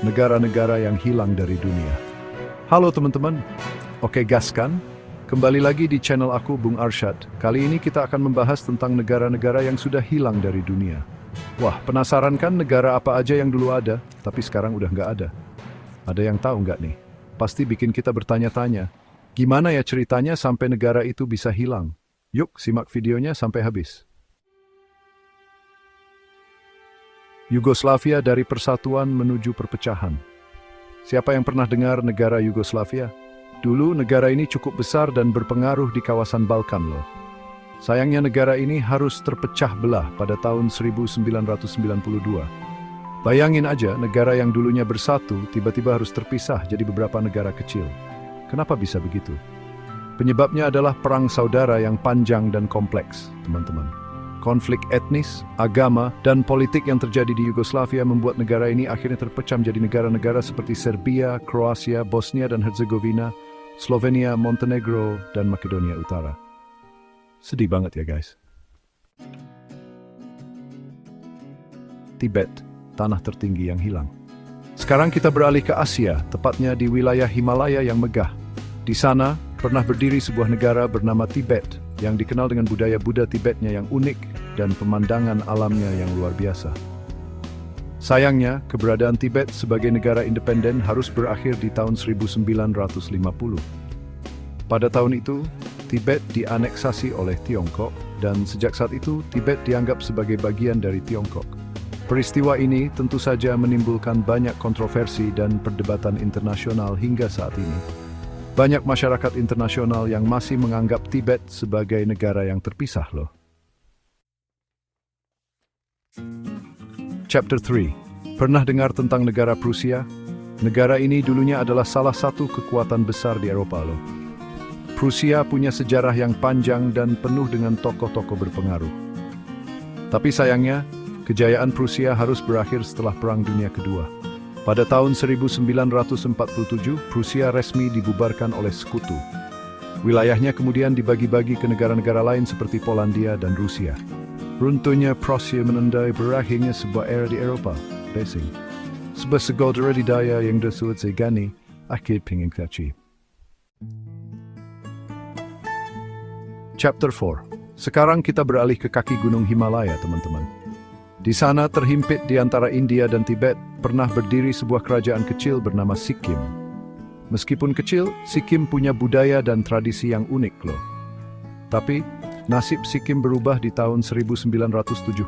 negara-negara yang hilang dari dunia. Halo teman-teman, oke gas kan? Kembali lagi di channel aku Bung Arsyad. Kali ini kita akan membahas tentang negara-negara yang sudah hilang dari dunia. Wah, penasaran kan negara apa aja yang dulu ada, tapi sekarang udah nggak ada? Ada yang tahu nggak nih? Pasti bikin kita bertanya-tanya, gimana ya ceritanya sampai negara itu bisa hilang? Yuk, simak videonya sampai habis. Yugoslavia dari persatuan menuju perpecahan. Siapa yang pernah dengar negara Yugoslavia? Dulu negara ini cukup besar dan berpengaruh di kawasan Balkan loh. Sayangnya negara ini harus terpecah belah pada tahun 1992. Bayangin aja negara yang dulunya bersatu tiba-tiba harus terpisah jadi beberapa negara kecil. Kenapa bisa begitu? Penyebabnya adalah perang saudara yang panjang dan kompleks, teman-teman. Konflik etnis, agama, dan politik yang terjadi di Yugoslavia membuat negara ini akhirnya terpecah menjadi negara-negara seperti Serbia, Kroasia, Bosnia dan Herzegovina, Slovenia, Montenegro, dan Makedonia Utara. Sedih banget ya guys. Tibet, tanah tertinggi yang hilang. Sekarang kita beralih ke Asia, tepatnya di wilayah Himalaya yang megah. Di sana pernah berdiri sebuah negara bernama Tibet, yang dikenal dengan budaya Buddha Tibetnya yang unik dan pemandangan alamnya yang luar biasa. Sayangnya, keberadaan Tibet sebagai negara independen harus berakhir di tahun 1950. Pada tahun itu, Tibet dianeksasi oleh Tiongkok, dan sejak saat itu Tibet dianggap sebagai bagian dari Tiongkok. Peristiwa ini tentu saja menimbulkan banyak kontroversi dan perdebatan internasional hingga saat ini. Banyak masyarakat internasional yang masih menganggap Tibet sebagai negara yang terpisah loh. Chapter 3. Pernah dengar tentang negara Prusia? Negara ini dulunya adalah salah satu kekuatan besar di Eropa loh. Prusia punya sejarah yang panjang dan penuh dengan tokoh-tokoh berpengaruh. Tapi sayangnya, kejayaan Prusia harus berakhir setelah Perang Dunia Kedua. Pada tahun 1947, Prusia resmi dibubarkan oleh Sekutu. Wilayahnya kemudian dibagi-bagi ke negara-negara lain seperti Polandia dan Rusia. Runtuhnya Prusia menandai berakhirnya sebuah era di Eropa. Basing. Sebuah segala daya yang disebut segani, akhir pengingkaci. Chapter 4. Sekarang kita beralih ke kaki gunung Himalaya, teman-teman. Di sana terhimpit di antara India dan Tibet, pernah berdiri sebuah kerajaan kecil bernama Sikkim. Meskipun kecil, Sikkim punya budaya dan tradisi yang unik loh. Tapi, nasib Sikkim berubah di tahun 1975.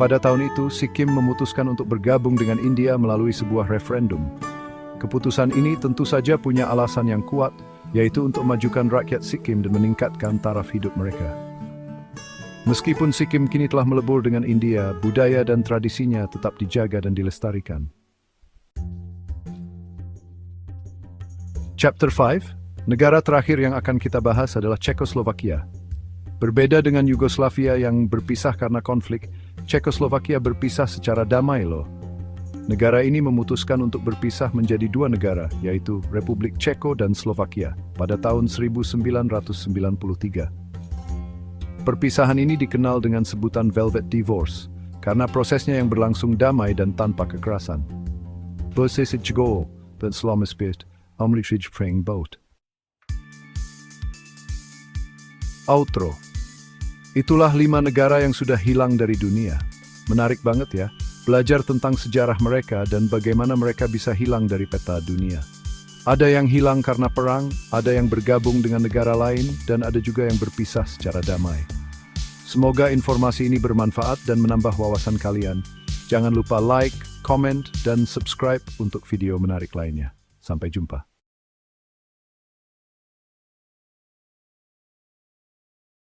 Pada tahun itu, Sikkim memutuskan untuk bergabung dengan India melalui sebuah referendum. Keputusan ini tentu saja punya alasan yang kuat, yaitu untuk memajukan rakyat Sikkim dan meningkatkan taraf hidup mereka. Meskipun Sikkim kini telah melebur dengan India, budaya dan tradisinya tetap dijaga dan dilestarikan. Chapter 5, negara terakhir yang akan kita bahas adalah Cekoslovakia. Berbeda dengan Yugoslavia yang berpisah karena konflik, Cekoslovakia berpisah secara damai loh. Negara ini memutuskan untuk berpisah menjadi dua negara, yaitu Republik Ceko dan Slovakia, pada tahun 1993. Perpisahan ini dikenal dengan sebutan Velvet Divorce, karena prosesnya yang berlangsung damai dan tanpa kekerasan. Outro. Itulah 5 negara yang sudah hilang dari dunia. Menarik banget ya, belajar tentang sejarah mereka dan bagaimana mereka bisa hilang dari peta dunia. Ada yang hilang karena perang, ada yang bergabung dengan negara lain, dan ada juga yang berpisah secara damai. Semoga informasi ini bermanfaat dan menambah wawasan kalian. Jangan lupa like, comment, dan subscribe untuk video menarik lainnya. Sampai jumpa.